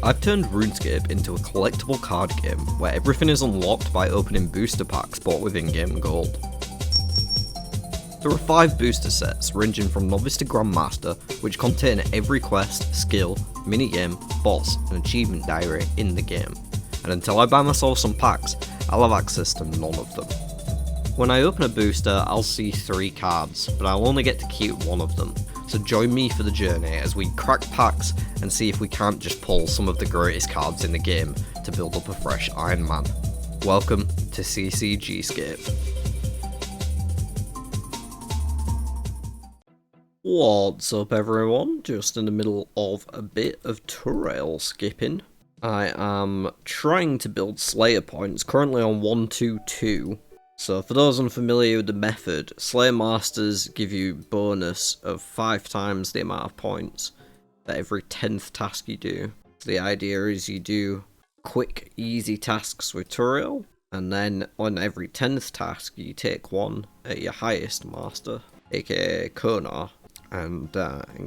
I've turned RuneScape into a collectible card game where everything is unlocked by opening booster packs bought with in-game gold. There are 5 booster sets ranging from Novice to Grandmaster, which contain every quest, skill, minigame, boss and achievement diary in the game, and until I buy myself some packs, I'll have access to none of them. When I open a booster, I'll see 3 cards, but I'll only get to keep one of them, so join me for the journey as we crack packs and see if we can't just pull some of the greatest cards in the game to build up a fresh Iron Man. Welcome to CCGscape. What's up everyone, just in the middle of a bit of trail skipping. I am trying to build Slayer points, currently on 122. So for those unfamiliar with the method, Slayer Masters give you bonus of 5 times the amount of points for every 10th task you do. So the idea is you do quick, easy tasks with Turiel, and then on every 10th task you take one at your highest master, aka Konar, and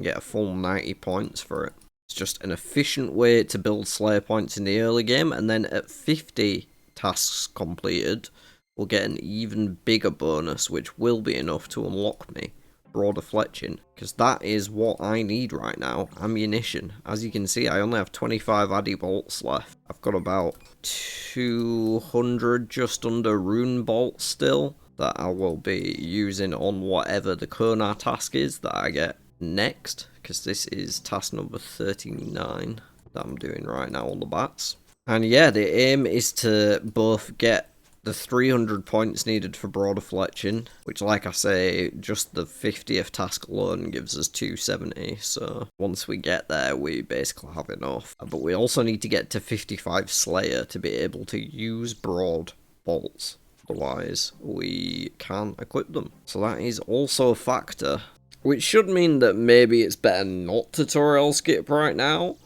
get a full 90 points for it. It's just an efficient way to build Slayer points in the early game, and then at 50 tasks completed, we'll get an even bigger bonus, which will be enough to unlock me Broader Fletching, because that is what I need right now, ammunition. As you can see, I only have 25 Addy bolts left. I've got about 200 just under rune bolts still, that I will be using on whatever the Konar task is that I get next, because this is task number 39 that I'm doing right now on the bats. And yeah, the aim is to both get the 300 points needed for Broader Fletching, which, like I say, just the 50th task alone gives us 270, so once we get there we basically have enough. But we also need to get to 55 Slayer to be able to use Broad bolts. Otherwise, we can't equip them. So that is also a factor, which should mean that maybe it's better not tutorial skip right now.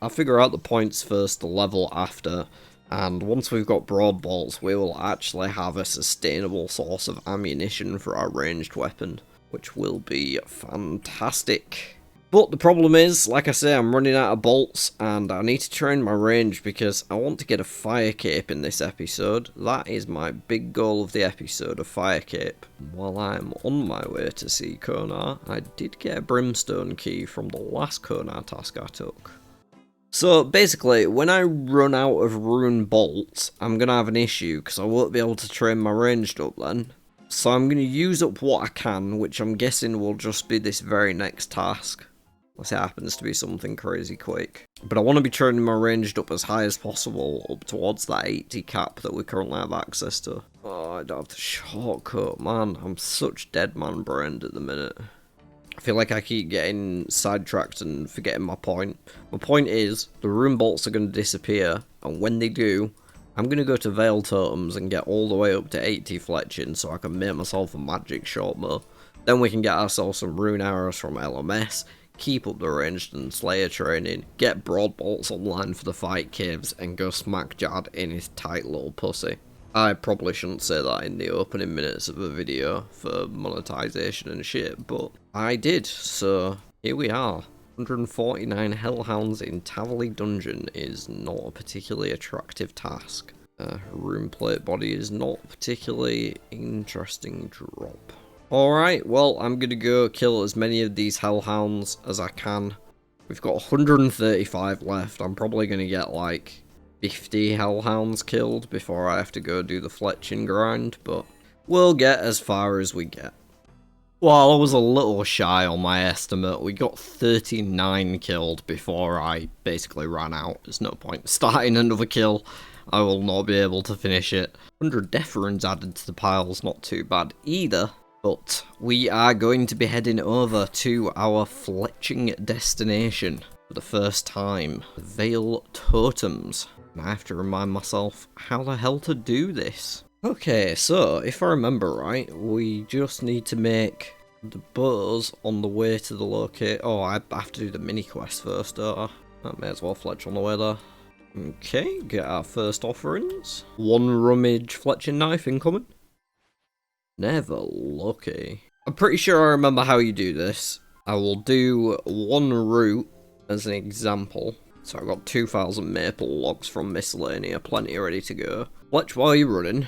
I'll figure out the points first, the level after, and once we've got broad bolts, we will actually have a sustainable source of ammunition for our ranged weapon, which will be fantastic. But the problem is, like I say, I'm running out of bolts, and I need to train my range because I want to get a fire cape in this episode. That is my big goal of the episode, a fire cape. While I'm on my way to see Konar, I did get a brimstone key from the last Konar task I took. So basically, when I run out of rune bolts, I'm going to have an issue because I won't be able to train my ranged up then. So I'm going to use up what I can, which I'm guessing will just be this very next task. Unless it happens to be something crazy quick. But I want to be training my ranged up as high as possible, up towards that 80 cap that we currently have access to. Oh, I don't have the shortcut, man. I'm such dead man brained at the minute. I feel like I keep getting sidetracked and forgetting my point. My point is, the rune bolts are going to disappear, and when they do, I'm going to go to Veil Totems and get all the way up to 80 Fletching so I can make myself a magic short bow. Then we can get ourselves some rune arrows from LMS, keep up the ranged and Slayer training, get broad bolts online for the fight caves, and go smack Jad in his tight little pussy. I probably shouldn't say that in the opening minutes of a video for monetization and shit, but I did, so here we are. 149 Hellhounds in Tavali Dungeon is not a particularly attractive task. Rune plate body is not a particularly interesting drop. Alright, well, I'm gonna go kill as many of these Hellhounds as I can. We've got 135 left. I'm probably gonna get like 50 Hellhounds killed before I have to go do the Fletching grind, but we'll get as far as we get. While I was a little shy on my estimate, we got 39 killed before I basically ran out. There's no point starting another kill. I will not be able to finish it. 100 death runes added to the pile's not too bad either. But we are going to be heading over to our fletching destination for the first time, Veil Totems. And I have to remind myself how the hell to do this. Okay, so if I remember right, we just need to make the bows on the way to the locate. Oh, I have to do the mini quest first, don't I? I may as well fletch on the way there. Okay, get our first offerings. 1 rummage fletching knife incoming. Never lucky. I'm pretty sure I remember how you do this. I will do 1 route as an example, So I've got 2,000 maple logs from miscellanea, plenty ready to go. Fletch while you're running.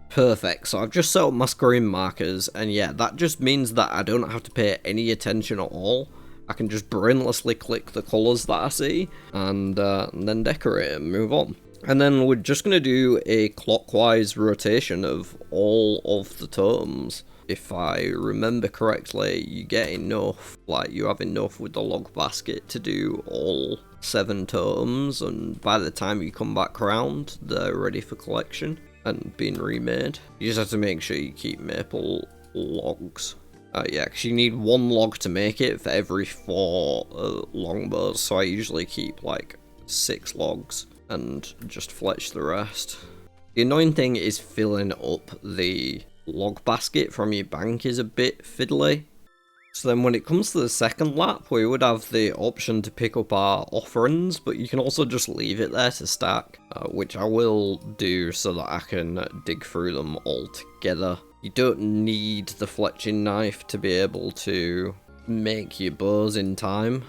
Perfect, so I've just set up my screen markers, and yeah, that just means that I don't have to pay any attention at all. I can just brainlessly click the colours that I see, and then decorate and move on. And then we're just going to do a clockwise rotation of all of the totems. If I remember correctly, you get enough, like you have enough with the log basket to do all 7 totems, and by the time you come back around, they're ready for collection and being remade. You just have to make sure you keep maple logs. Yeah, because you need 1 log to make it for every 4 longbows, so I usually keep like 6 logs and just fletch the rest. The annoying thing is filling up the log basket from your bank is a bit fiddly. So then when it comes to the second lap, we would have the option to pick up our offerings, but you can also just leave it there to stack, which I will do so that I can dig through them all together. You don't need the fletching knife to be able to make your bows in time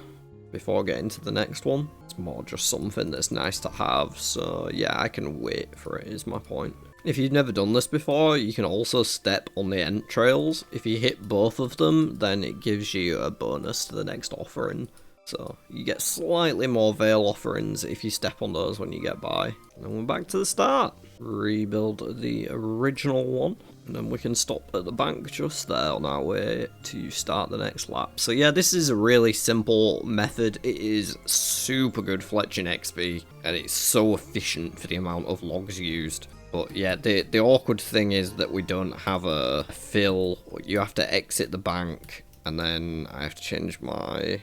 before getting to the next one. It's more just something that's nice to have, so yeah, I can wait for it is my point. If you've never done this before, you can also step on the entrails. If you hit both of them, then it gives you a bonus to the next offering. So you get slightly more veil offerings if you step on those when you get by. And then we're back to the start. Rebuild the original one, and then we can stop at the bank just there on our way to start the next lap. So yeah, this is a really simple method. It is super good fletching XP, and it's so efficient for the amount of logs used. But yeah, the awkward thing is that we don't have a fill. You have to exit the bank, and then I have to change my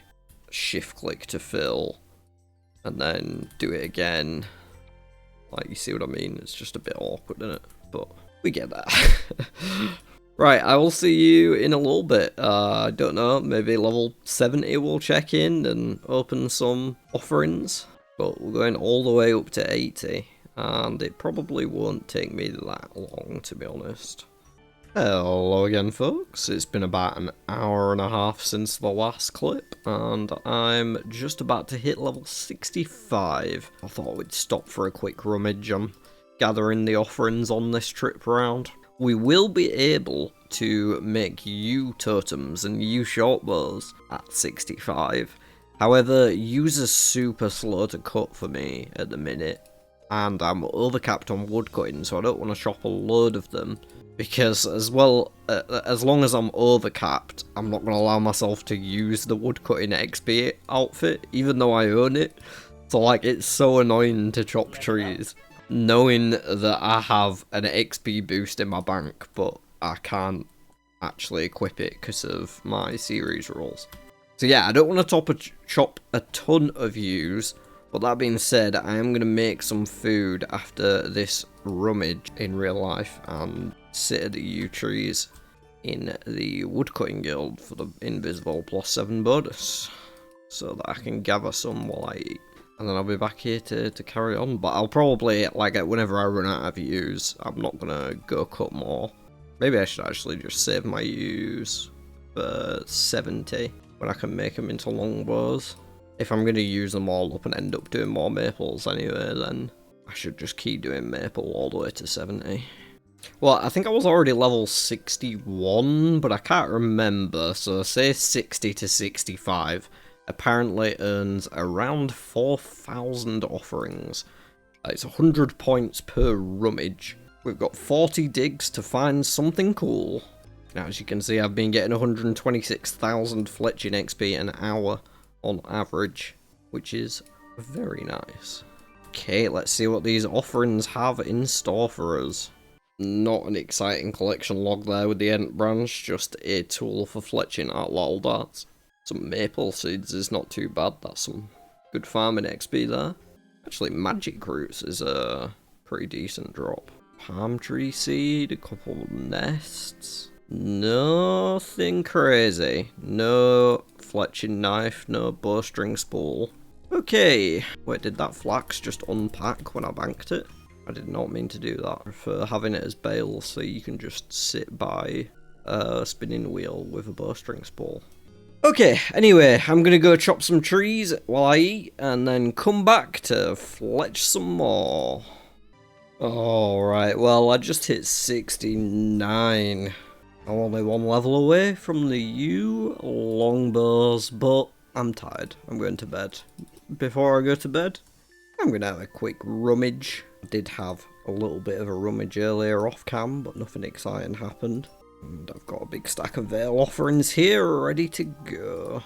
shift click to fill, and then do it again. Like, you see what I mean? It's just a bit awkward, isn't it? But we get that. Right, I will see you in a little bit. I don't know, maybe level 70 we'll check in and open some offerings. But we're going all the way up to 80. And it probably won't take me that long, to be honest. Hello again, folks. It's been about an hour and a half since the last clip, and I'm just about to hit level 65. I thought we'd stop for a quick rummage. I'm gathering the offerings on this trip round. We will be able to make yew totems and yew shortbows at 65. However, yews are super slow to cut for me at the minute, and I'm overcapped on woodcutting, so I don't want to chop a load of them, because as long as I'm overcapped, I'm not going to allow myself to use the woodcutting XP outfit, even though I own it. So like, it's so annoying to chop trees, knowing that I have an XP boost in my bank, but I can't actually equip it because of my series rules. So yeah, I don't want to chop a ton of yews. But that being said, I am going to make some food after this rummage in real life and sit at the yew trees in the woodcutting guild for the invisible +7 bonus, so that I can gather some while I eat. And then I'll be back here to carry on, but I'll probably, like, whenever I run out of yews, I'm not going to go cut more. Maybe I should actually just save my yews for 70, when I can make them into longbows. If I'm going to use them all up and end up doing more maples anyway, then I should just keep doing maple all the way to 70. Well, I think I was already level 61, but I can't remember, so say 60 to 65 apparently earns around 4,000 offerings. It's 100 points per rummage. We've got 40 digs to find something cool. Now, as you can see, I've been getting 126,000 fletching XP an hour on average, which is very nice. Okay, let's see what these offerings have in store for us. Not an exciting collection log there with the Ent branch, just a tool for fletching out lol darts. Some maple seeds is not too bad, that's some good farming XP there. Actually, magic roots is a pretty decent drop. Palm tree seed, a couple of nests. Nothing crazy. No fletching knife, no bowstring spool. Okay. Wait, did that flax just unpack when I banked it? I did not mean to do that. For having it as bales, so you can just sit by a spinning wheel with a bowstring spool. Okay, anyway, I'm gonna go chop some trees while I eat, and then come back to fletch some more. Alright, well, I just hit 69. I'm only one level away from the U longbows, but I'm tired. I'm going to bed. Before I go to bed, I'm gonna have a quick rummage. I did have a little bit of a rummage earlier off cam, but nothing exciting happened. And I've got a big stack of Veil offerings here, ready to go.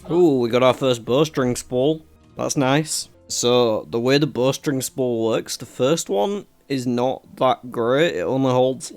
Ooh, we got our first bowstring spool. That's nice. So, the way the bowstring spool works, the first one is not that great. It only holds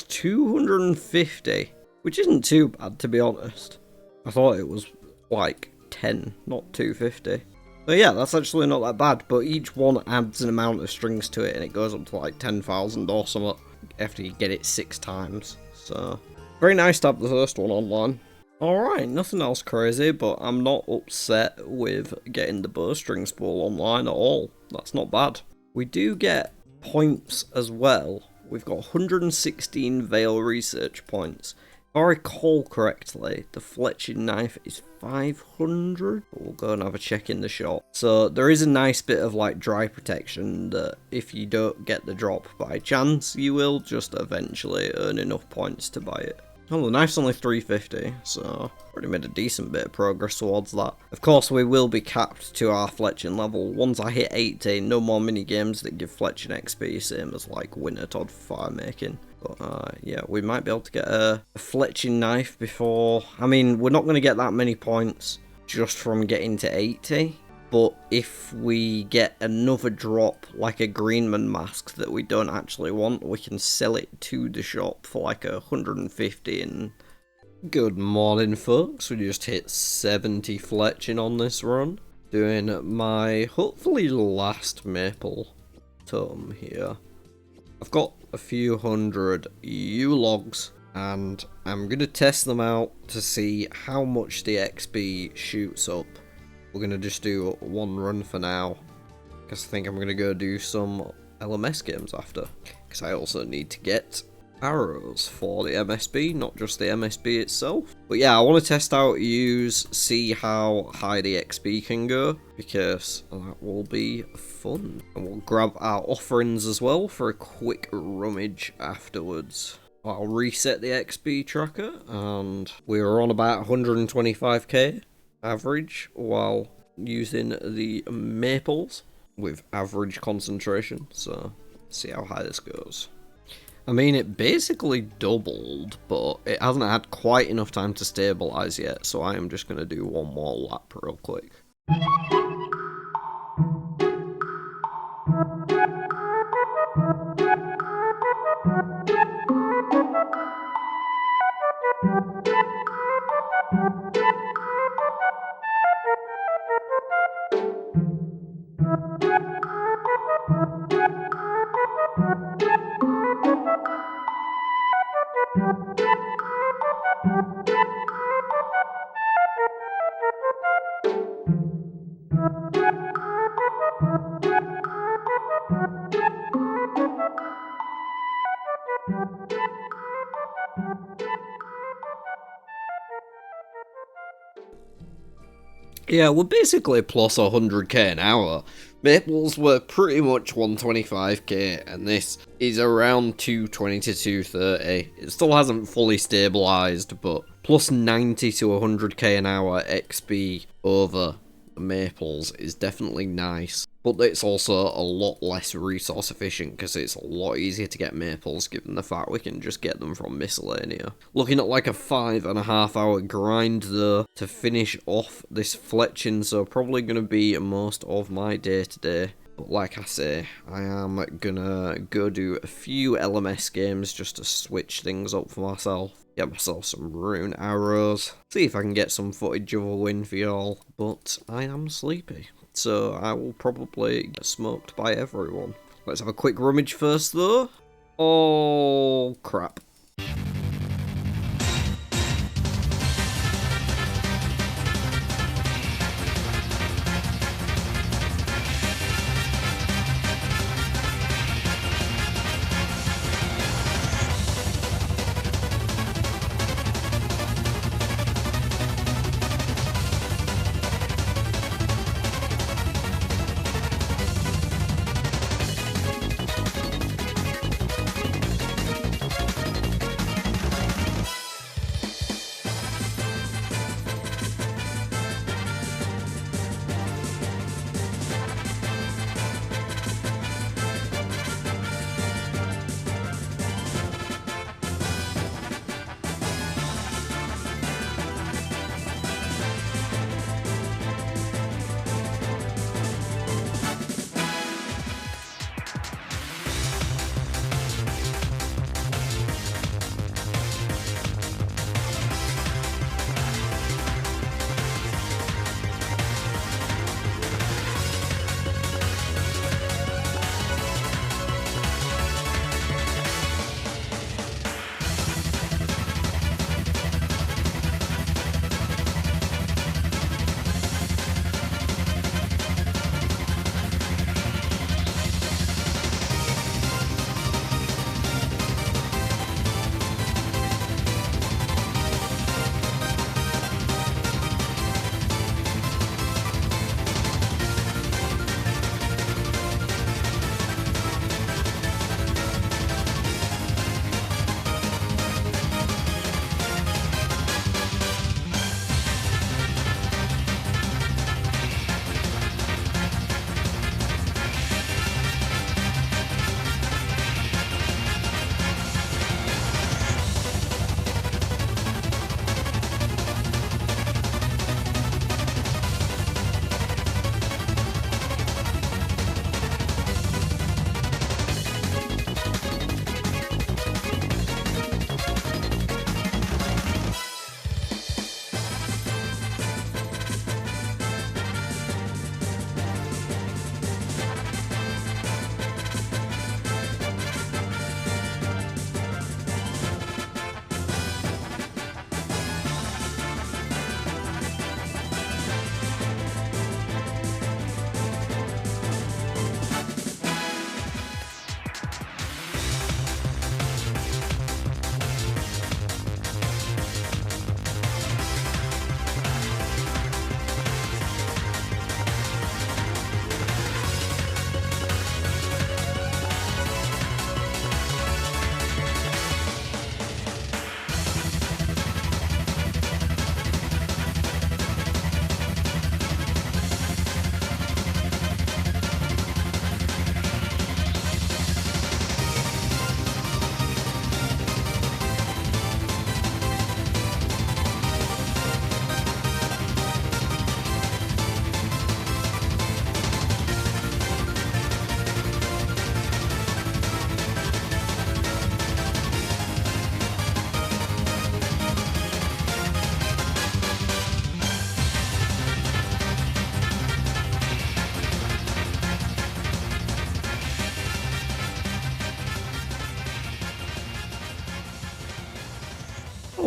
250, which isn't too bad, to be honest. I thought it was like 10, not 250. So yeah, that's actually not that bad, but each one adds an amount of strings to it, and it goes up to like 10,000 or something after you get it 6 times. So, very nice to have the first one online. Alright, nothing else crazy, but I'm not upset with getting the bowstring spool online at all. That's not bad. We do get points as well. We've got 116 Veil research points. If I recall correctly, the fletching knife is 500. We'll go and have a check in the shop. So there is a nice bit of like dry protection that if you don't get the drop by chance, you will just eventually earn enough points to buy it. Oh, the knife's only 350, so already made a decent bit of progress towards that. Of course, we will be capped to our fletching level. Once I hit 80, no more mini games that give fletching XP, same as like Winter Todd fire making. But yeah, we might be able to get a fletching knife before. I mean, we're not going to get that many points just from getting to 80. But if we get another drop, like a Greenman mask that we don't actually want, we can sell it to the shop for like 150. And good morning, folks. We just hit 70 fletching on this run. Doing my hopefully last maple totem here. I've got a few hundred U-logs, and I'm going to test them out to see how much the XP shoots up. We're going to just do one run for now, because I think I'm going to go do some LMS games after, because I also need to get arrows for the MSB, not just the MSB itself. But yeah, I want to test out use, see how high the XP can go, because that will be fun. And we'll grab our offerings as well for a quick rummage afterwards. I'll reset the XP tracker, and we were on about 125k. Average while using the maples with average concentration, so see how high this goes. I mean, it basically doubled, but it hasn't had quite enough time to stabilize yet, so I am just going to do one more lap real quick. Yeah, we're basically plus 100k an hour. Maples were pretty much 125k, and this is around 220 to 230. It still hasn't fully stabilised, but plus 90 to 100k an hour XP over Maples is definitely nice. But it's also a lot less resource efficient because it's a lot easier to get Maples given the fact we can just get them from Miscellanea. Looking at like a 5.5 hour grind though to finish off this fletching, so probably going to be most of my day today. But like I say, I am gonna go do a few LMS games just to switch things up for myself. Get myself some rune arrows. See if I can get some footage of a win for y'all. But I am sleepy, so I will probably get smoked by everyone. Let's have a quick rummage first though. Oh crap.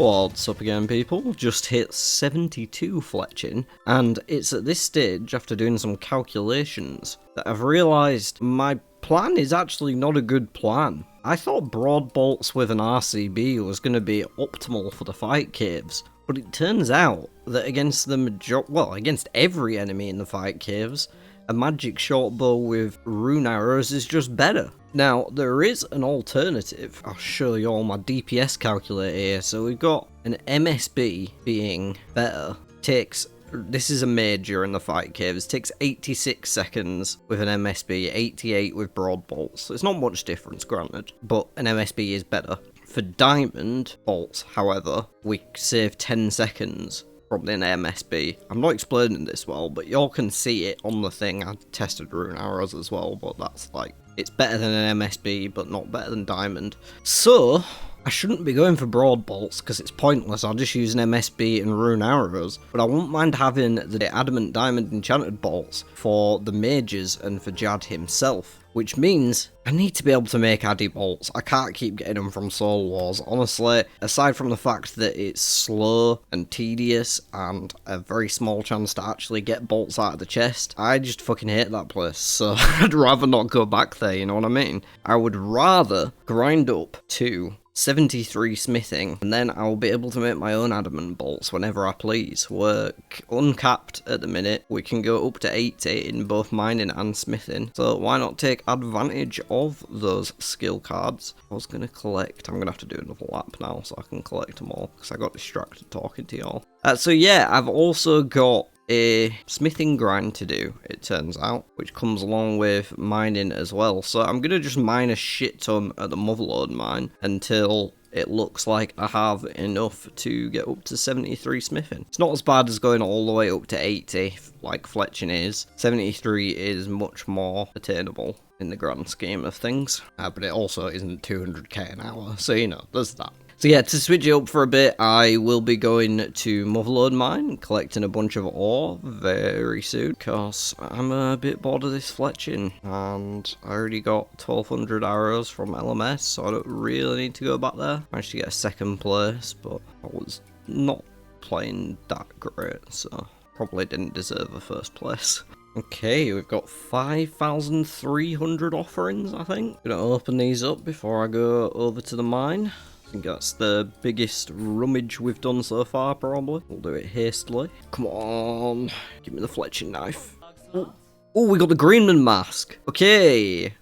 What's up again, people? Just hit 72 fletching, and it's at this stage, after doing some calculations, that I've realised my plan is actually not a good plan. I thought broad bolts with an RCB was going to be optimal for the fight caves, but it turns out that against against every enemy in the fight caves, a magic short bow with rune arrows is just better. Now, there is an alternative. I'll show you all my DPS calculator here. So we've got an MSB being better. This is a major in the fight caves. Takes 86 seconds with an MSB, 88 with broad bolts. So it's not much difference, granted, but an MSB is better. For diamond bolts, however, we save 10 seconds from an MSB. I'm not explaining this well, but y'all can see it on the thing. I tested rune arrows as well, but that's like, it's better than an MSB, but not better than diamond. So I shouldn't be going for broad bolts because it's pointless. I'll just use an MSB and rune arrows. But I won't mind having the adamant diamond enchanted bolts for the mages and for Jad himself. Which means I need to be able to make Addy bolts. I can't keep getting them from Soul Wars. Honestly, aside from the fact that it's slow and tedious and a very small chance to actually get bolts out of the chest, I just fucking hate that place. So I'd rather not go back there, you know what I mean? I would rather grind up to 73 smithing, and then I'll be able to make my own adamant bolts whenever I please. We're uncapped at the minute. We can go up to 80 in both mining and smithing, so why not take advantage of those skill cards? I was going to collect. I'm going to have to do another lap now so I can collect them all, because I got distracted talking to y'all. So yeah, I've also got a smithing grind to do, it turns out, which comes along with mining as well. So I'm going to just mine a shit ton at the Motherlode mine until it looks like I have enough to get up to 73 smithing. It's not as bad as going all the way up to 80 like fletching is. 73 is much more attainable in the grand scheme of things, but it also isn't 200k an hour, so you know, there's that. So yeah, to switch it up for a bit, I will be going to Motherlode Mine, collecting a bunch of ore very soon, because I'm a bit bored of this fletching, and I already got 1200 arrows from LMS, so I don't really need to go back there. Managed to get a second place, but I was not playing that great, so probably didn't deserve a first place. Okay, we've got 5,300 offerings, I think. Gonna open these up before I go over to the mine. I think that's the biggest rummage we've done so far, probably. We'll do it hastily. Come on, give me the fletching knife. Oh, we got the Greenman mask. Okay.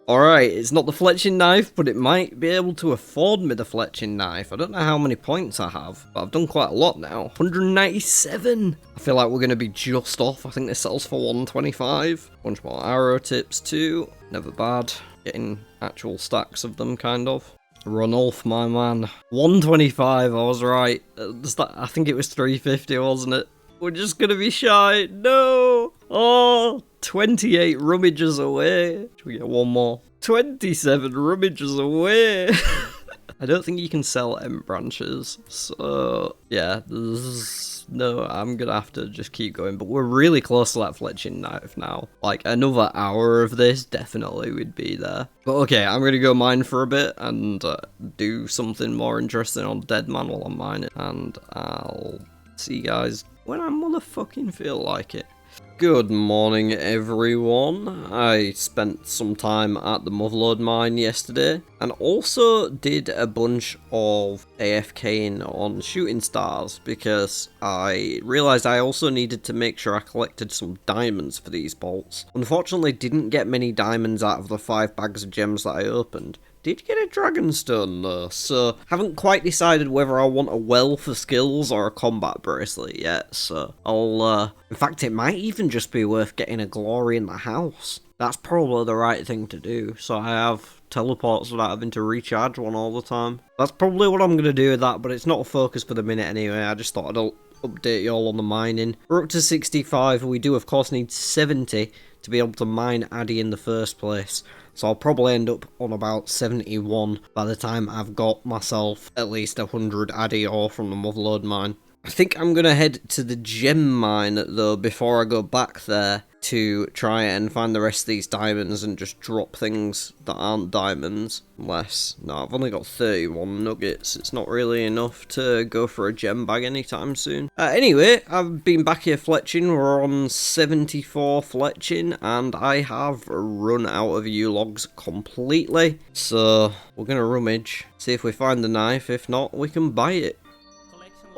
Alright, it's not the fletching knife, but it might be able to afford me the fletching knife. I don't know how many points I have, but I've done quite a lot now. 197! I feel like we're going to be just off. I think this sells for 125. Bunch more arrow tips too. Never bad. Getting actual stacks of them, kind of. Ronulf, my man. 125, I was right. I think it was 350, wasn't it? We're just gonna be shy. No! Oh, 28 rummages away. Should we get one more? 27 rummages away. I don't think you can sell M branches. So, yeah, no, I'm gonna have to just keep going. But we're really close to that fletching knife now. Like, another hour of this definitely would be there. But okay, I'm gonna go mine for a bit and do something more interesting on Deadman while I'm mining. And I'll see you guys when I motherfucking feel like it. Good morning, everyone. I spent some time at the Motherlode mine yesterday and also did a bunch of AFKing on shooting stars because I realised I also needed to make sure I collected some diamonds for these bolts. Unfortunately, didn't get many diamonds out of the 5 bags of gems that I opened. Did get a dragonstone though, so haven't quite decided whether I want a well for skills or a combat bracelet yet, so I'll, in fact it might even just be worth getting a glory in the house. That's probably the right thing to do, so I have teleports without having to recharge one all the time. That's probably what I'm going to do with that, but it's not a focus for the minute anyway. I just thought I'd update y'all on the mining. We're up to 65, we do of course need 70 to be able to mine Addy in the first place. So I'll probably end up on about 71 by the time I've got myself at least 100 Addy ore from the Motherlode mine. I think I'm gonna head to the gem mine though before I go back there to try and find the rest of these diamonds and just drop things that aren't diamonds. Unless, no, I've only got 31 nuggets. It's not really enough to go for a gem bag anytime soon. Anyway, I've been back here fletching. We're on 74 fletching and I have run out of U-logs completely. So we're gonna rummage, see if we find the knife. If not, we can buy it.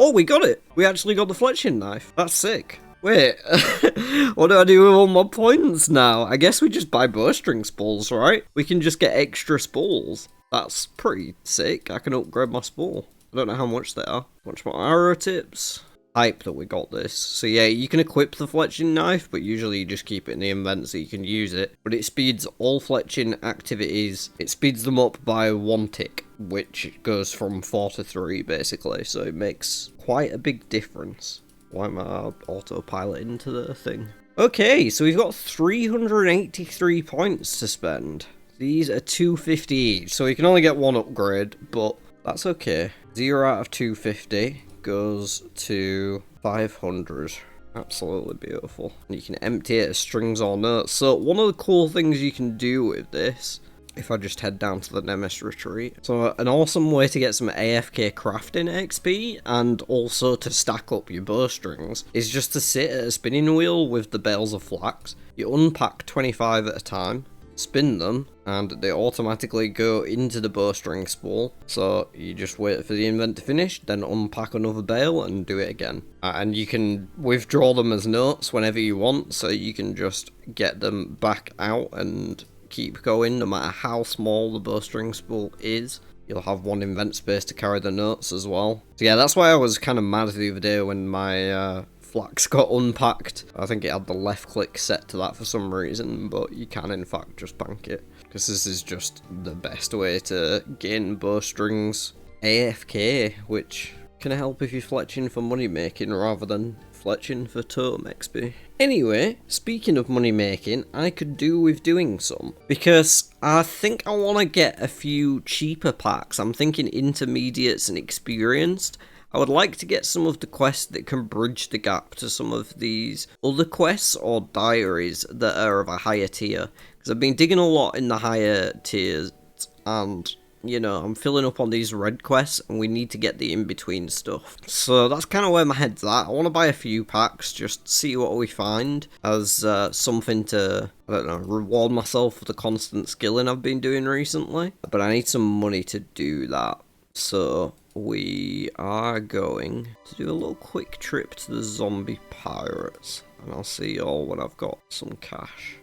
Oh, we got it! We actually got the fletching knife. That's sick. Wait, what do I do with all my points now? I guess we just buy bowstring spools, right? We can just get extra spools. That's pretty sick. I can upgrade my spool. I don't know how much they are. Much more arrow tips. Hype that we got this. So yeah, you can equip the fletching knife, but usually you just keep it in the invent so you can use it. But it speeds all fletching activities. It speeds them up by 1 tick, which goes from 4 to 3 basically. So it makes quite a big difference. Why am I autopilot into the thing? Okay, so we've got 383 points to spend. These are 250 each, so we can only get 1 upgrade, but that's okay. 0 out of 250 goes to 500. Absolutely beautiful. And you can empty it as strings or notes. So one of the cool things you can do with this, if I just head down to the Nemesis retreat. So an awesome way to get some AFK crafting XP and also to stack up your bowstrings is just to sit at a spinning wheel with the bales of flax. You unpack 25 at a time, spin them, and they automatically go into the bowstring spool. So you just wait for the invent to finish, then unpack another bale and do it again. And you can withdraw them as notes whenever you want, so you can just get them back out and keep going no matter how small the bowstring spool is. You'll have 1 invent space to carry the notes as well. So yeah, that's why I was kind of mad the other day when my flax got unpacked. I think it had the left click set to that for some reason, but you can in fact just bank it, because this is just the best way to gain bowstrings AFK, which can help if you're fletching for money making rather than fletching for totem XP. Anyway, speaking of money making, I could do with doing some, because I think I want to get a few cheaper packs. I'm thinking intermediates and experienced. I would like to get some of the quests that can bridge the gap to some of these other quests or diaries that are of a higher tier, because I've been digging a lot in the higher tiers and, you know, I'm filling up on these red quests and we need to get the in-between stuff. So that's kind of where my head's at. I want to buy a few packs, just see what we find as something to, I don't know, reward myself for the constant skilling I've been doing recently. But I need some money to do that. So we are going to do a little quick trip to the zombie pirates. And I'll see y'all when I've got some cash.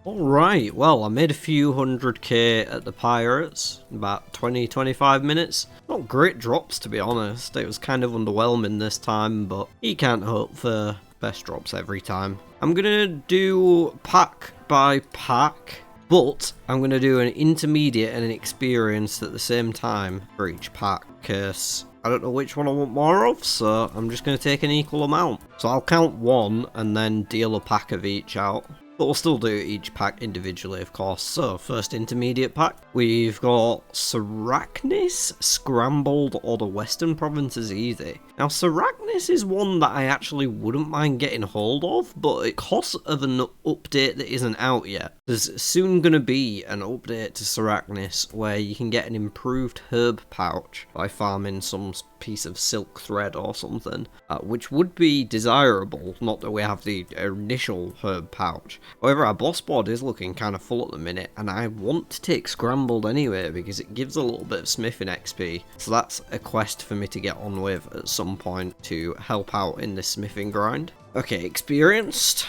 Alright, well, I made a few 100k at the Pirates in about 20-25 minutes. Not great drops, to be honest. It was kind of underwhelming this time, but you can't hope for best drops every time. I'm gonna do pack by pack, but I'm gonna do an intermediate and an experienced at the same time for each pack, because I don't know which one I want more of, so I'm just gonna take an equal amount. So I'll count 1 and then deal a pack of each out. But we'll still do each pack individually, of course. So, first intermediate pack, we've got Sarachnis, Scrambled, or the Western Provinces Easy. Now, Sarachnis is one that I actually wouldn't mind getting hold of, but it costs of an update that isn't out yet. There's soon going to be an update to Sarachnis where you can get an improved herb pouch by farming some piece of silk thread or something, which would be desirable, not that we have the initial herb pouch. However, our boss board is looking kind of full at the minute, and I want to take Scrambled anyway because it gives a little bit of smithing XP, so that's a quest for me to get on with at some point to help out in this smithing grind. Okay, experienced.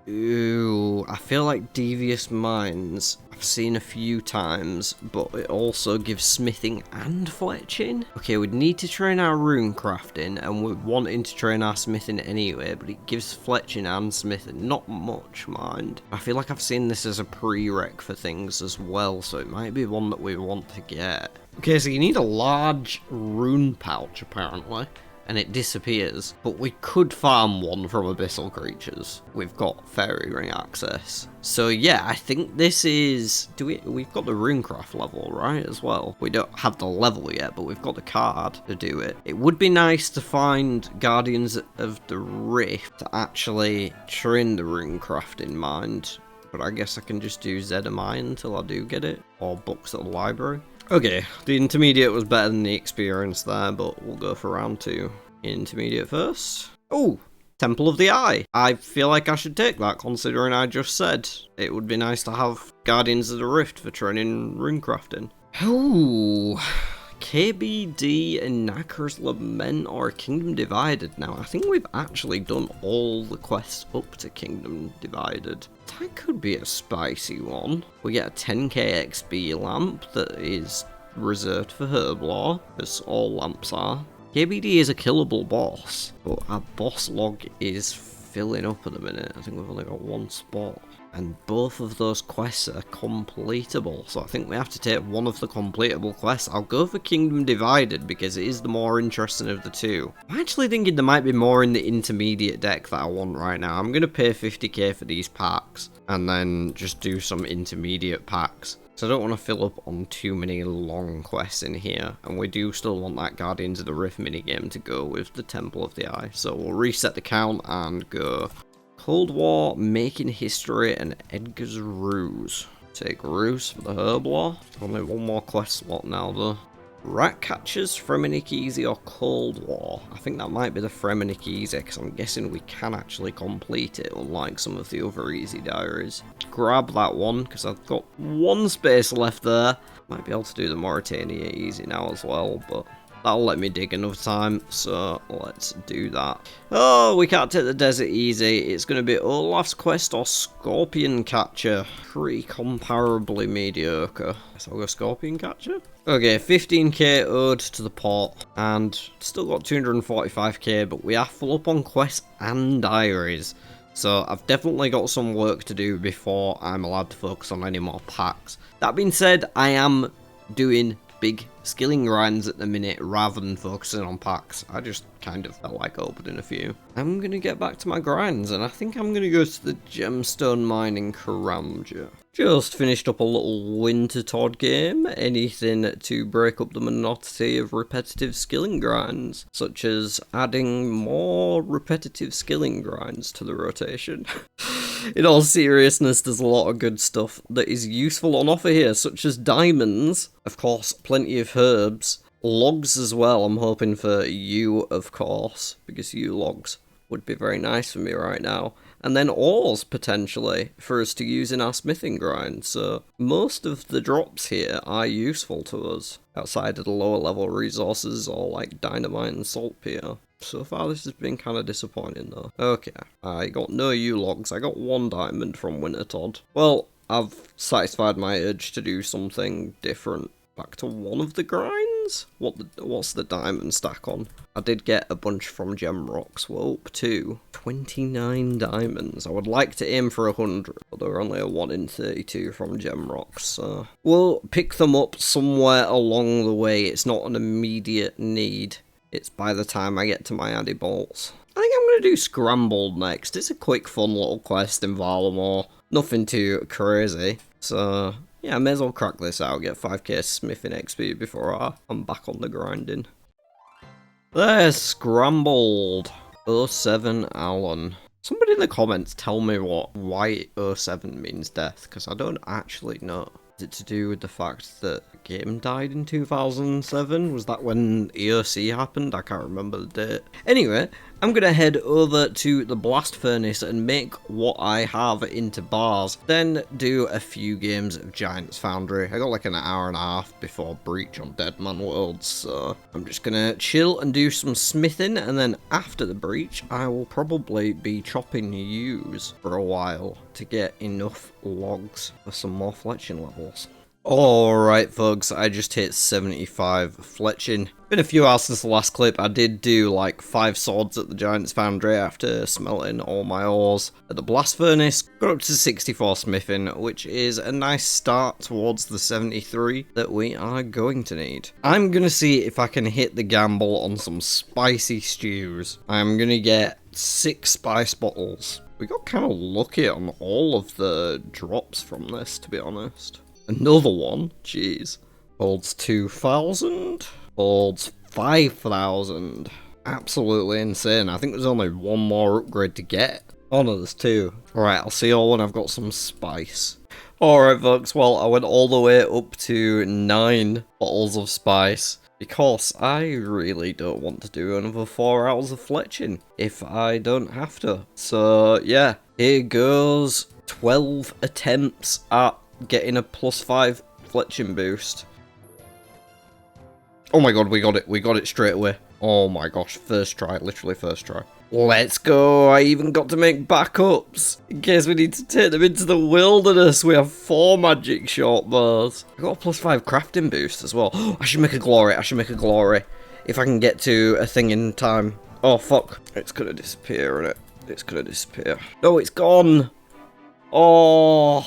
Ooh, I feel like Devious Mines I've seen a few times, but it also gives smithing and fletching. Okay, we'd need to train our rune crafting, and we're wanting to train our smithing anyway, but it gives fletching and smithing. Not much, mind. I feel like I've seen this as a prereq for things as well, so it might be one that we want to get. Okay, so you need a large rune pouch, apparently. and it disappears. But we could farm one from abyssal creatures. We've got fairy ring access. So yeah, I think this is... We've got the runecraft level, right, as well? We don't have the level yet, but we've got the card to do it. It would be nice to find Guardians of the Rift to actually train the runecraft in mind. But I guess I can just do Zedamine until I do get it. Or books at the library. Okay, the intermediate was better than the experience there, but we'll go for round 2. Intermediate first. Oh! Temple of the Eye. I feel like I should take that, considering I just said it would be nice to have Guardians of the Rift for training runecrafting. Ooh, KBD and Knacker's Lament or Kingdom Divided. Now, I think we've actually done all the quests up to Kingdom Divided. That could be a spicy one. We get a 10k XP lamp that is reserved for Herblore, as all lamps are. KBD is a killable boss, but our boss log is filling up at the minute. I think we've only got 1 spot. And both of those quests are completable, so I think we have to take one of the completable quests. I'll go for Kingdom Divided because it is the more interesting of the two. I'm actually thinking there might be more in the intermediate deck that I want right now. I'm going to pay 50k for these packs, and then just do some intermediate packs. So I don't want to fill up on too many long quests in here, and we do still want that Guardians of the Rift minigame to go with the Temple of the Eye. So we'll reset the count and go Cold War, Making History, and Edgar's Ruse. Take Ruse for the Herblore. Only 1 more quest slot now though. Ratcatchers, Fremennik Easy, or Cold War? I think that might be the Fremennik Easy, because I'm guessing we can actually complete it, unlike some of the other easy diaries. Grab that one, because I've got 1 space left there. Might be able to do the Mauritania Easy now as well, but that'll let me dig another time, so let's do that. Oh, we can't take the Desert Easy. It's going to be Olaf's Quest or Scorpion Catcher. Pretty comparably mediocre. So I'll go Scorpion Catcher. Okay, 15k owed to the pot, and still got 245k, but we are full up on quests and diaries. So I've definitely got some work to do before I'm allowed to focus on any more packs. That being said, I am doing big skilling grinds at the minute rather than focusing on packs. I just kind of felt like opening a few. I'm gonna get back to my grinds, and I think I'm gonna go to the gemstone mine in Karamja. Just finished up a little winter Todd game. Anything to break up the monotony of repetitive skilling grinds, such as adding more repetitive skilling grinds to the rotation. In all seriousness, there's a lot of good stuff that is useful on offer here, such as diamonds, of course, plenty of herbs, logs as well. I'm hoping for you, of course, because you logs would be very nice for me right now. And then ores, potentially, for us to use in our smithing grind. So most of the drops here are useful to us, outside of the lower level resources or like dynamite and saltpeter. So far this has been kind of disappointing though. Okay, I got no U-logs. I got 1 diamond from Winter Todd. Well, I've satisfied my urge to do something different. Back to one of the grinds? What's the diamond stack on? I did get a bunch from Gem Rocks. We're up to 29 diamonds. I would like to aim for 100, but they're only a 1 in 32 from Gem Rocks, so we'll pick them up somewhere along the way. It's not an immediate need. It's by the time I get to my Addy Bolts. I think I'm going to do Scrambled next. It's a quick, fun little quest in Valamore. Nothing too crazy, so yeah, I may as well crack this out, get 5k smithing XP before I'm back on the grinding. There's Scrambled. 07 Alan. Somebody in the comments tell me why 07 means death, because I don't actually know. Is it to do with the fact that the game died in 2007? Was that when EOC happened? I can't remember the date. Anyway, I'm going to head over to the blast furnace and make what I have into bars. Then do a few games of Giants Foundry. I got like an hour and a half before Breach on Dead Man Worlds, so I'm just going to chill and do some smithing, and then after the Breach, I will probably be chopping yews for a while to get enough logs for some more fletching levels. Alright folks, I just hit 75 fletching. Been a few hours since the last clip. I did do like 5 swords at the Giant's Foundry after smelting all my ores at the blast furnace. Got up to 64 smithing, which is a nice start towards the 73 that we are going to need. I'm gonna see if I can hit the gamble on some spicy stews. I'm gonna get 6 spice bottles. We got kind of lucky on all of the drops from this, to be honest. Another one, jeez. Holds 2,000. Holds 5,000. Absolutely insane. I think there's only one more upgrade to get. Oh no, there's 2. Alright, I'll see you all when I've got some spice. Alright folks, well I went all the way up to 9 bottles of spice. Because I really don't want to do another 4 hours of fletching if I don't have to. So yeah, here goes 12 attempts at getting a +5 fletching boost. Oh my god, we got it straight away. Oh my gosh, first try, literally first try. Let's go, I even got to make backups in case we need to take them into the wilderness. We have 4 magic short bows. I got a +5 crafting boost as well. I should make a glory, if I can get to a thing in time. Oh fuck, it's gonna disappear, isn't it? It's gonna disappear. No, it's gone. Oh.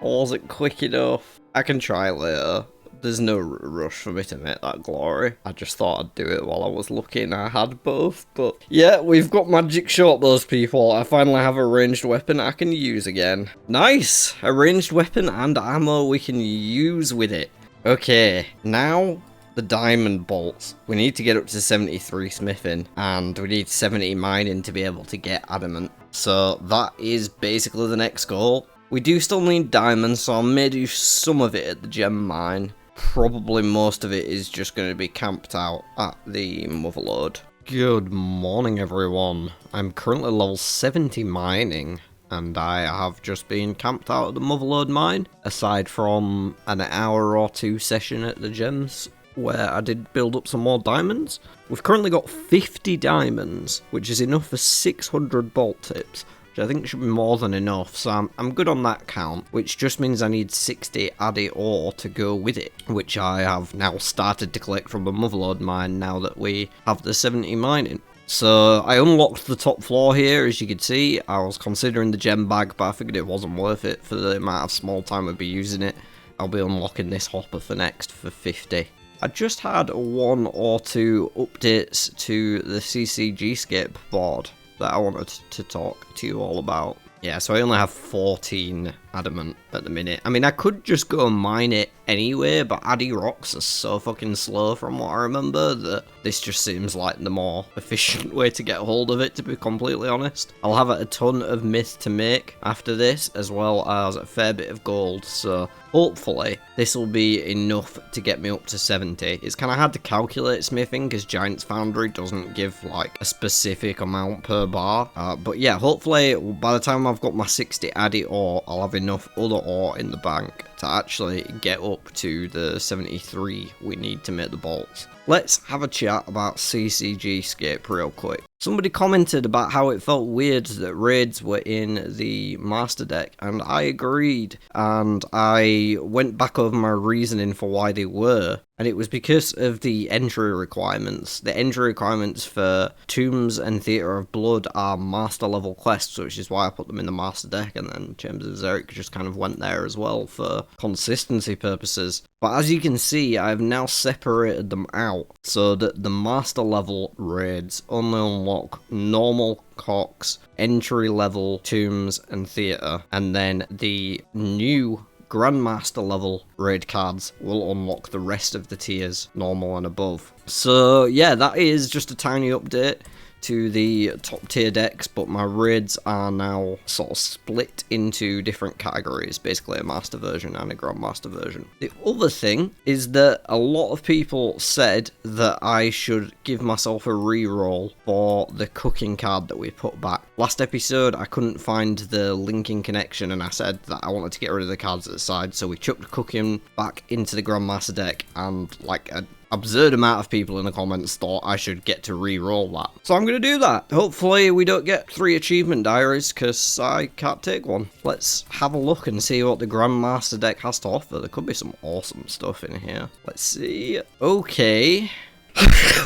Or was it quick enough? I can try later. There's no rush for me to make that glory. I just thought I'd do it while I was looking. I had both, but yeah, we've got magic short bows, people. I finally have a ranged weapon I can use again. Nice! A ranged weapon and ammo we can use with it. Okay, now the diamond bolts. We need to get up to 73 smithing, and we need 70 mining to be able to get adamant. So that is basically the next goal. We do still need diamonds, so I may do some of it at the gem mine. Probably most of it is just going to be camped out at the Motherlode. Good morning, everyone. I'm currently level 70 mining, and I have just been camped out at the Motherlode mine, aside from an hour or 2 session at the gems, where I did build up some more diamonds. We've currently got 50 diamonds, which is enough for 600 bolt tips. Which I think should be more than enough, so I'm good on that count, which just means I need 60 addy ore to go with it, which I have now started to collect from the Motherlode mine now that we have the 70 mining. So I unlocked the top floor here, as you can see. I was considering the gem bag, but I figured it wasn't worth it for the amount of small time I'd be using it. I'll be unlocking this hopper for next for 50. I just had 1 or 2 updates to the CCGscape board that I wanted to talk to you all about. Yeah, so I only have 14 adamant at the minute. I mean, I could just go and mine it anyway, but addy rocks are so fucking slow from what I remember that this just seems like the more efficient way to get hold of it, to be completely honest. I'll have a ton of myth to make after this, as well as a fair bit of gold, so hopefully this will be enough to get me up to 70. It's kind of hard to calculate smithing because Giant's Foundry doesn't give like a specific amount per bar, but yeah, hopefully by the time I've got my 60 addy ore, I'll have enough other ore in the bank to actually get up to the 73 we need to make the bolts. Let's have a chat about CCGscape real quick. Somebody commented about how it felt weird that raids were in the master deck, and I agreed, and I went back over my reasoning for why they were, and it was because of the entry requirements. The entry requirements for Tombs and Theatre of Blood are master level quests, which is why I put them in the master deck, and then Chambers of Xeric just kind of went there as well for consistency purposes. But as you can see, I've now separated them out so that the master level raids only unlock normal Cox, entry level Tombs and Theatre, and then the new Grandmaster level raid cards will unlock the rest of the tiers, normal and above. So yeah, that is just a tiny update to the top tier decks, but my raids are now sort of split into different categories, basically a master version and a grandmaster version. The other thing is that a lot of people said that I should give myself a reroll for the cooking card that we put back. Last episode I couldn't find the linking connection and I said that I wanted to get rid of the cards at the side, so we chucked cooking back into the grandmaster deck, and like absurd amount of people in the comments thought I should get to re-roll that. So I'm going to do that. Hopefully we don't get 3 achievement diaries, because I can't take one. Let's have a look and see what the Grandmaster deck has to offer. There could be some awesome stuff in here. Let's see. Okay.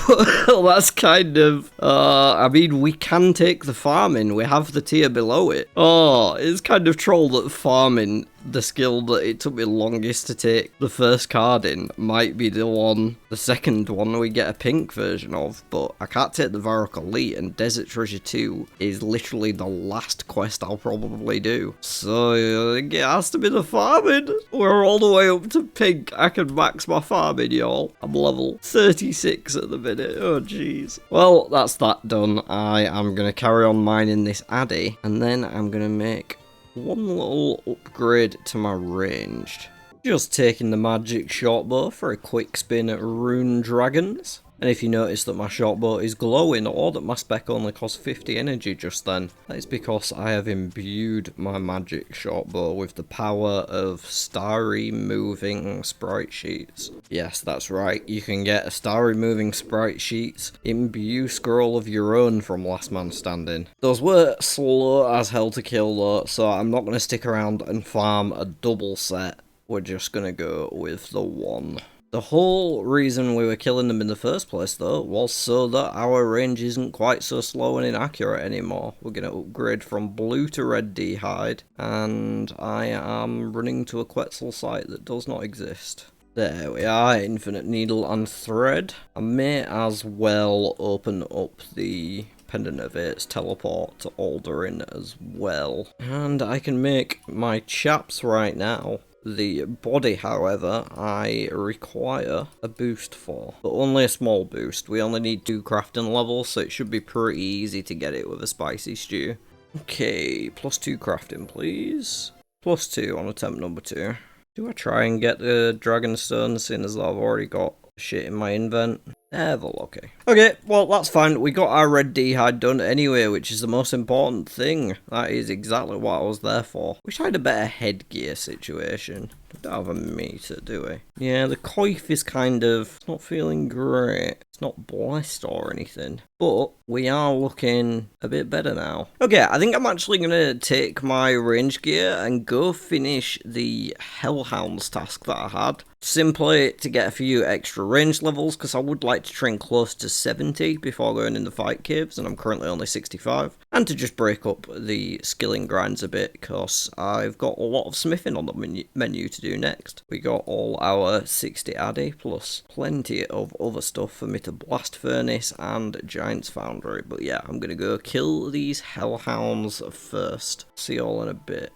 Well, that's kind of, I mean, we can take the farming. We have the tier below it. Oh, it's kind of troll that farming, the skill that it took me longest to take the first card in, might be the second one we get a pink version of, but I can't take the Varrock Elite, and Desert Treasure 2 is literally the last quest I'll probably do. So, it has to be the farming. We're all the way up to pink. I can max my farming, y'all. I'm level 36 at the minute. Oh, jeez. Well, that's that done. I am going to carry on mining this Addy, and then I'm going to make one little upgrade to my ranged. Just taking the magic shortbow for a quick spin at Rune Dragons. And if you notice that my shortbow is glowing, or that my spec only costs 50 energy just then, that is because I have imbued my magic shortbow with the power of starry moving sprite sheets. Yes, that's right, you can get a starry moving sprite sheets imbue scroll of your own from Last Man Standing. Those were slow as hell to kill though, so I'm not going to stick around and farm a double set. We're just going to go with the one. The whole reason we were killing them in the first place, though, was so that our range isn't quite so slow and inaccurate anymore. We're going to upgrade from blue to red D-hide, and I am running to a Quetzal site that does not exist. There we are, infinite needle and thread. I may as well open up the Pendant of Eight's teleport to Alderin as well. And I can make my chaps right now. The body, however, I require a boost for, but only a small boost. We only need 2 crafting levels, so it should be pretty easy to get it with a spicy stew. Okay, +2 crafting, please. +2 on attempt number 2. Do I try and get the Dragonstone, seeing as I've already got shit in my invent? Okay. Okay, well, that's fine. We got our red D-hide done anyway, which is the most important thing. That is exactly what I was there for. Wish I had a better headgear situation. Don't have a meter, do we? Yeah, the coif is kind of not feeling great. It's not blessed or anything. But we are looking a bit better now. Okay, I think I'm actually going to take my range gear and go finish the Hellhounds task that I had. Simply to get a few extra range levels, because I would like to train close to 70 before going in the fight caves, and I'm currently only 65. And to just break up the skilling grinds a bit, because I've got a lot of smithing on the menu to do next. We got all our 60 addy, plus plenty of other stuff for me to blast furnace and Giant's Foundry. But yeah, I'm going to go kill these Hellhounds first. See you all in a bit.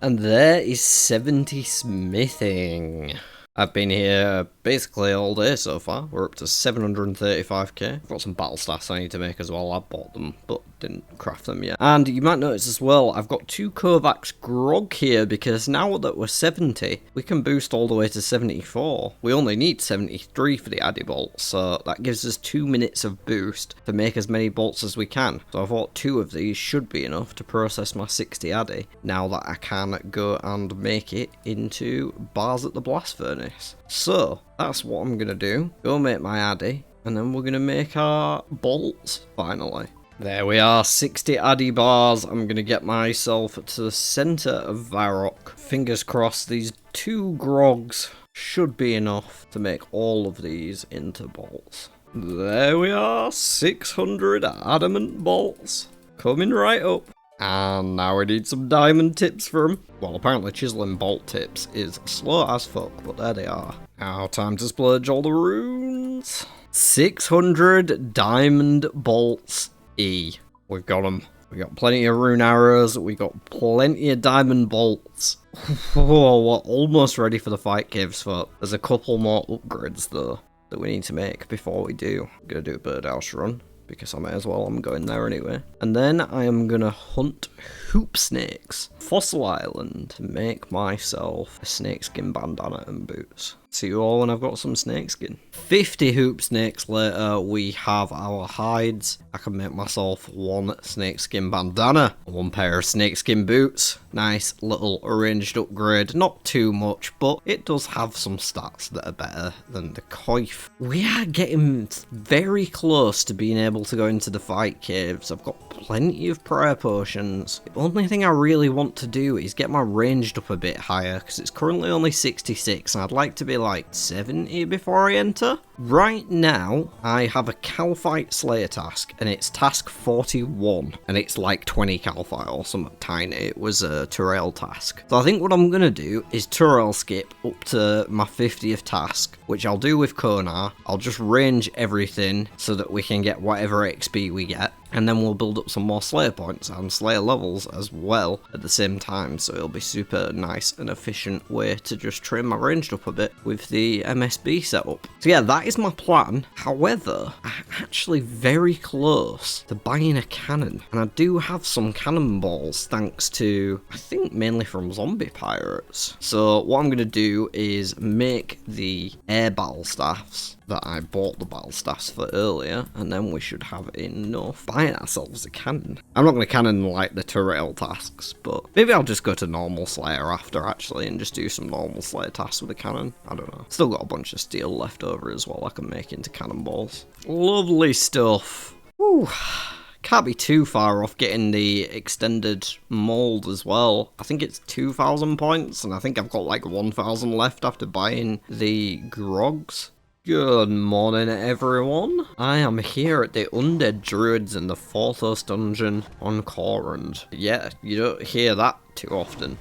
And there is 70 smithing. I've been here basically all day so far. We're up to 735k. I've got some battle stats I need to make as well. I bought them, but didn't craft them yet. And you might notice as well, I've got 2 Kovacs grog here, because now that we're 70, we can boost all the way to 74. We only need 73 for the addy bolt, so that gives us 2 minutes of boost to make as many bolts as we can. So I thought 2 of these should be enough to process my 60 addy, now that I can go and make it into bars at the blast furnace. So that's what I'm gonna do. Go make my addy, and then we're gonna make our bolts finally. There we are, 60 addy bars. I'm gonna get myself to the center of Varrock. Fingers crossed these 2 grogs should be enough to make all of these into bolts. There we are, 600 adamant bolts coming right up. And now we need some diamond tips for them. Well, apparently chiseling bolt tips is slow as fuck, but there they are. Now time to splurge all the runes. 600 diamond bolts E. We've got them. We got plenty of rune arrows. We got plenty of diamond bolts. Whoa, we're almost ready for the fight caves, folk. There's a couple more upgrades though that we need to make before we do. I'm gonna do a birdhouse run, because I may as well, I'm going there anyway. And then I am gonna hunt hoop snakes. Fossil Island to make myself a snakeskin bandana and boots. See you all when I've got some snakeskin. 50 hoop snakes later, we have our hides. I can make myself one snakeskin bandana, one pair of snakeskin boots. Nice little arranged upgrade. Not too much, but it does have some stats that are better than the coif. We are getting very close to being able to go into the fight caves. I've got plenty of prayer potions. The only thing I really want to do is get my ranged up a bit higher, because it's currently only 66 and I'd like to be like 70 before I enter. Right now, I have a Calphite Slayer task, and it's task 41, and it's like 20 Calphite or something tiny. It was a Turrell task. So I think what I'm going to do is Turrell skip up to my 50th task, which I'll do with Konar. I'll just range everything so that we can get whatever XP we get, and then we'll build up some more Slayer points and Slayer levels as well at the same time, so it'll be super nice and efficient way to just trim my ranged up a bit with the MSB setup. So yeah, that is my plan. However, I'm actually very close to buying a cannon, and I do have some cannonballs thanks to, I think, mainly from zombie pirates. So what I'm going to do is make the air battle staffs that I bought the battle staffs for earlier, and then we should have enough buying ourselves a cannon. I'm not going to cannon like the Turrell tasks, but maybe I'll just go to normal Slayer after actually and just do some normal Slayer tasks with a cannon. I don't know. Still got a bunch of steel left over as well I can make into cannonballs. Lovely stuff. Whew. Can't be too far off getting the extended mold as well. I think it's 2,000 points, and I think I've got like 1,000 left after buying the grogs. Good morning, everyone. I am here at the Undead Druids in the Forthos dungeon on Corrund. Yeah, you don't hear that too often.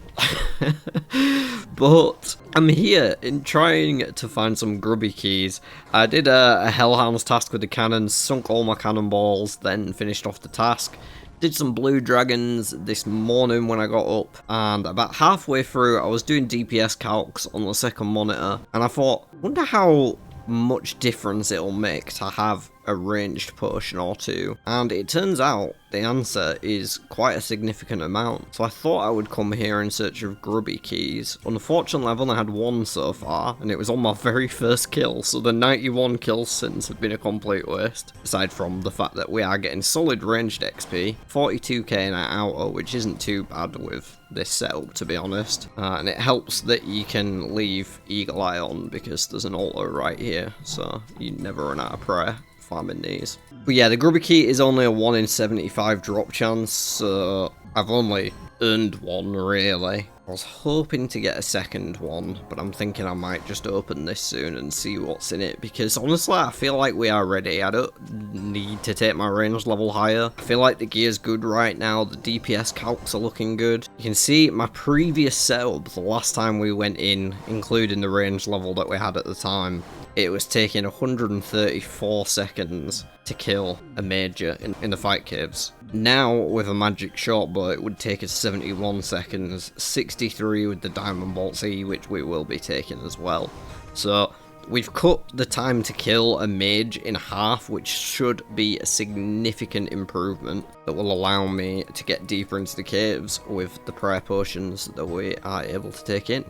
But I'm here in trying to find some grubby keys. I did a Hellhounds task with the cannons, sunk all my cannonballs, then finished off the task. Did some blue dragons this morning when I got up, and about halfway through I was doing DPS calcs on the second monitor, and I thought, wonder how much difference it'll make to have a ranged potion or two, and it turns out the answer is quite a significant amount. So I thought I would come here in search of grubby keys. Unfortunately, I've only had one so far, and it was on my very first kill, so the 91 kills since have been a complete waste, aside from the fact that we are getting solid ranged XP, 42k in our outer, which isn't too bad with this setup, to be honest, and it helps that you can leave Eagle Eye on because there's an altar right here, so you never run out of prayer farming these. But yeah, the grubby key is only a 1 in 75 drop chance, so I've only earned one really. I was hoping to get a second one, but I'm thinking I might just open this soon and see what's in it, because honestly I feel like we are ready. I don't need to take my range level higher. I feel like the gear's good right now, the DPS calcs are looking good. You can see my previous setup, the last time we went in, including the range level that we had at the time, it was taking 134 seconds to kill a major in the fight caves. Now, with a magic shortbow, it would take us 71 seconds, 63 with the Diamond Bolt E, which we will be taking as well. So, we've cut the time to kill a mage in half, which should be a significant improvement that will allow me to get deeper into the caves with the prayer potions that we are able to take in.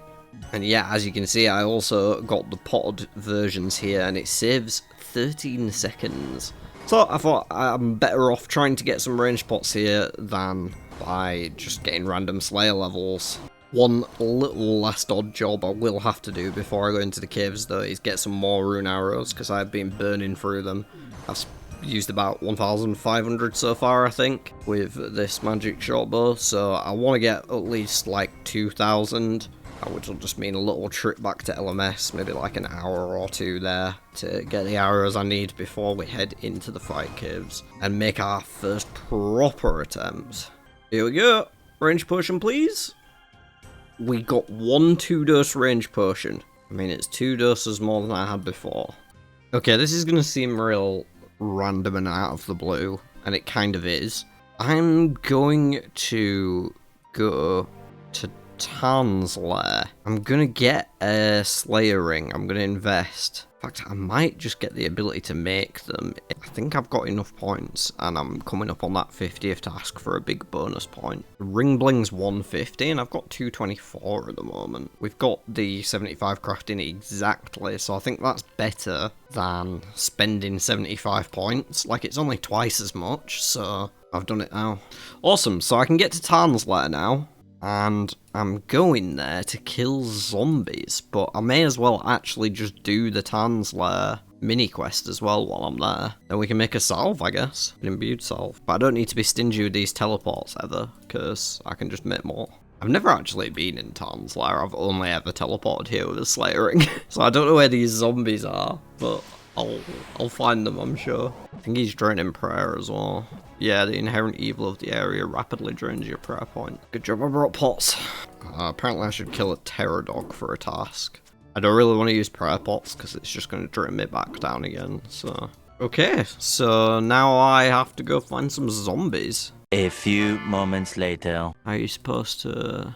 And yeah, as you can see, I also got the potted versions here, and it saves 13 seconds. So I thought I'm better off trying to get some range pots here than by just getting random Slayer levels. One little last odd job I will have to do before I go into the caves though is get some more rune arrows, because I've been burning through them. I've used about 1,500 so far, I think, with this magic shortbow, so I want to get at least like 2,000. Which will just mean a little trip back to LMS, maybe like an hour or two there, to get the arrows I need before we head into the fight caves and make our first proper attempt. Here we go. Range potion, please. We got one 2-dose range potion. I mean, it's 2 doses more than I had before. Okay, this is going to seem real random and out of the blue, and it kind of is. I'm going to go to Tarn's Lair. I'm gonna get a Slayer ring. I'm gonna invest. In fact, I might just get the ability to make them. I think I've got enough points, and I'm coming up on that 50th task for a big bonus point. The ring bling's 150, and I've got 224 at the moment. We've got the 75 crafting exactly, so I think that's better than spending 75 points. Like, it's only twice as much, so I've done it now. Awesome, so I can get to Tarn's Lair now. And I'm going there to kill zombies, but I may as well actually just do the Tarn's Lair mini quest as well while I'm there. Then we can make a salve, I guess. An imbued salve. But I don't need to be stingy with these teleports ever, because I can just make more. I've never actually been in Tarn's Lair, I've only ever teleported here with a Slayer ring. So I don't know where these zombies are, but I'll find them, I'm sure. I think he's draining prayer as well. Yeah, the inherent evil of the area rapidly drains your prayer point. Good job I brought pots. Apparently I should kill a terror dog for a task. I don't really want to use prayer pots because it's just going to drain me back down again, so... Okay, so now I have to go find some zombies. A few moments later. Are you supposed to...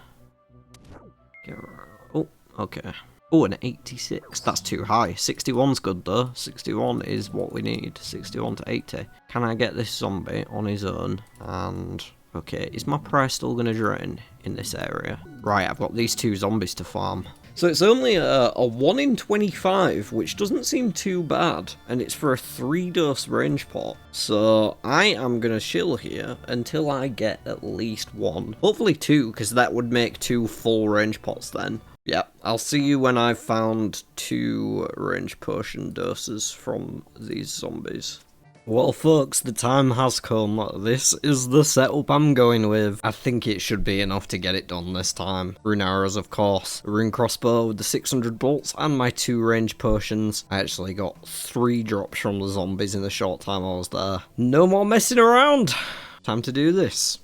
Oh, okay. Oh, an 86. That's too high. 61's good though. 61 is what we need. 61 to 80. Can I get this zombie on his own? And... okay, is my prayer still going to drain in this area? Right, I've got these two zombies to farm. So it's only a 1 in 25, which doesn't seem too bad. And it's for a 3-dose range pot. So I am going to chill here until I get at least 1. Hopefully 2, because that would make 2 full range pots then. Yep, I'll see you when I've found 2 range potion doses from these zombies. Well folks, the time has come. This is the setup I'm going with. I think it should be enough to get it done this time. Rune arrows, of course. A rune crossbow with the 600 bolts and my 2 range potions. I actually got 3 drops from the zombies in the short time I was there. No more messing around! Time to do this.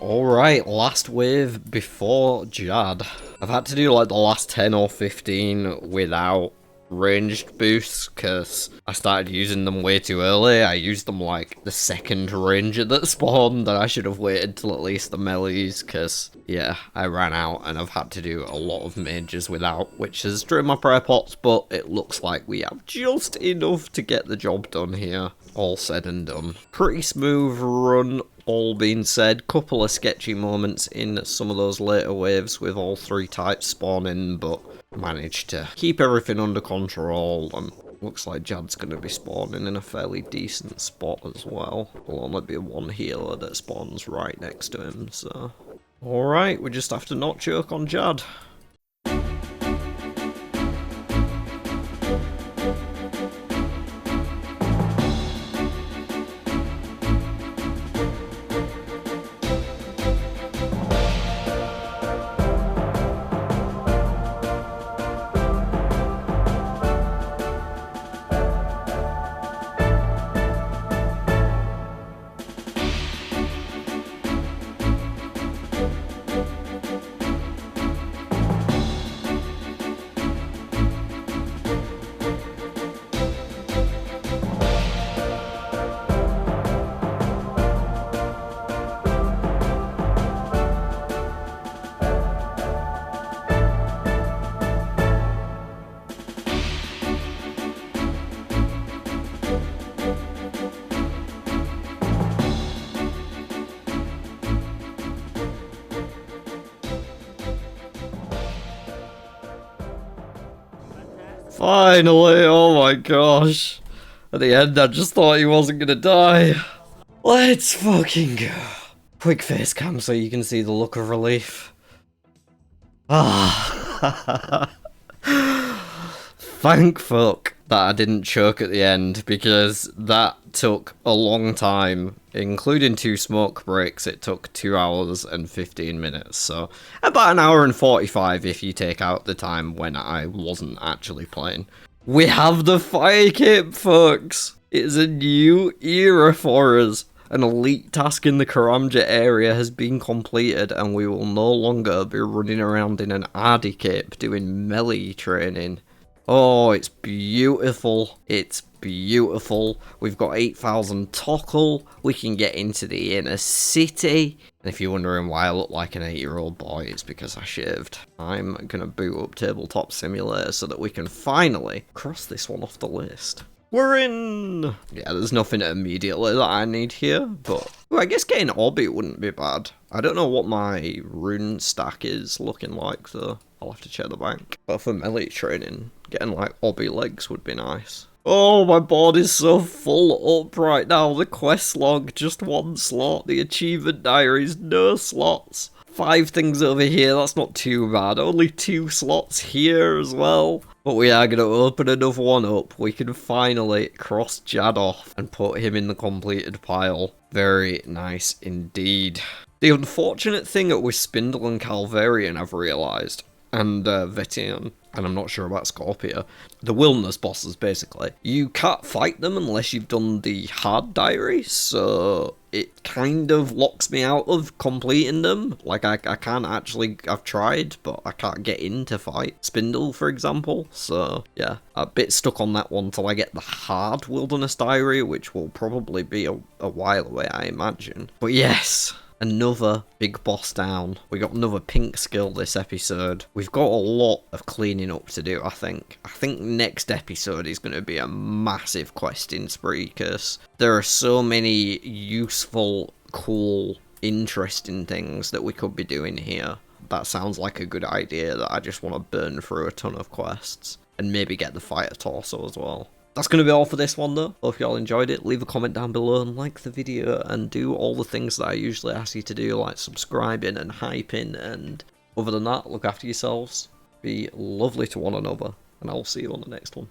Alright, last wave before Jad. I've had to do like the last 10 or 15 without ranged boosts because I started using them way too early. I used them like the second ranger that spawned, and I should have waited till at least the melees because, yeah, I ran out and I've had to do a lot of mages without, which has drained my prayer pots, but it looks like we have just enough to get the job done here. All said and done. Pretty smooth run, all being said. Couple of sketchy moments in some of those later waves with all three types spawning, but managed to keep everything under control, and looks like Jad's going to be spawning in a fairly decent spot as well. There'll only be one healer that spawns right next to him, so... Alright, we just have to not choke on Jad. Finally, oh my gosh. At the end, I just thought he wasn't gonna die. Let's fucking go. Quick face cam so you can see the look of relief. Ah. Thank fuck that I didn't choke at the end, because that took a long time. Including 2 smoke breaks, it took 2 hours and 15 minutes, so about an hour and 45 if you take out the time when I wasn't actually playing. We have the fire cape, folks! It's a new era for us. An elite task in the Karamja area has been completed, and we will no longer be running around in an Ardy cape doing melee training. Oh, it's beautiful. It's beautiful. We've got 8,000 Tockle. We can get into the inner city. And if you're wondering why I look like an 8-year-old boy, it's because I shaved. I'm going to boot up Tabletop Simulator so that we can finally cross this one off the list. We're in! Yeah, there's nothing immediately that I need here, but well, I guess getting Obby wouldn't be bad. I don't know what my rune stack is looking like, though. I'll have to check the bank. But for melee training, getting like Obby legs would be nice. Oh, my board is so full up right now. The quest log, just 1 slot. The achievement diaries, no slots. 5 things over here, that's not too bad. Only 2 slots here as well. But we are going to open another one up. We can finally cross Jad off and put him in the completed pile. Very nice indeed. The unfortunate thing with Spindle and Calvarian, I've realised, and Vetian, and I'm not sure about Scorpia, the wilderness bosses basically, you can't fight them unless you've done the hard diary, so it kind of locks me out of completing them. Like I can't actually, I've tried, but I can't get in to fight Spindle, for example, so yeah, a bit stuck on that one till I get the hard wilderness diary, which will probably be a while away, I imagine. But yes, another big boss down. We got another pink skill this episode. We've got a lot of cleaning up to do, I think. I think next episode is going to be a massive questing spree, because there are so many useful, cool, interesting things that we could be doing here. That sounds like a good idea that I just want to burn through a ton of quests. And maybe get the fire torso as well. That's going to be all for this one though. Hope you all enjoyed it. Leave a comment down below and like the video, and do all the things that I usually ask you to do, like subscribing and hyping, and other than that, look after yourselves, be lovely to one another, and I'll see you on the next one.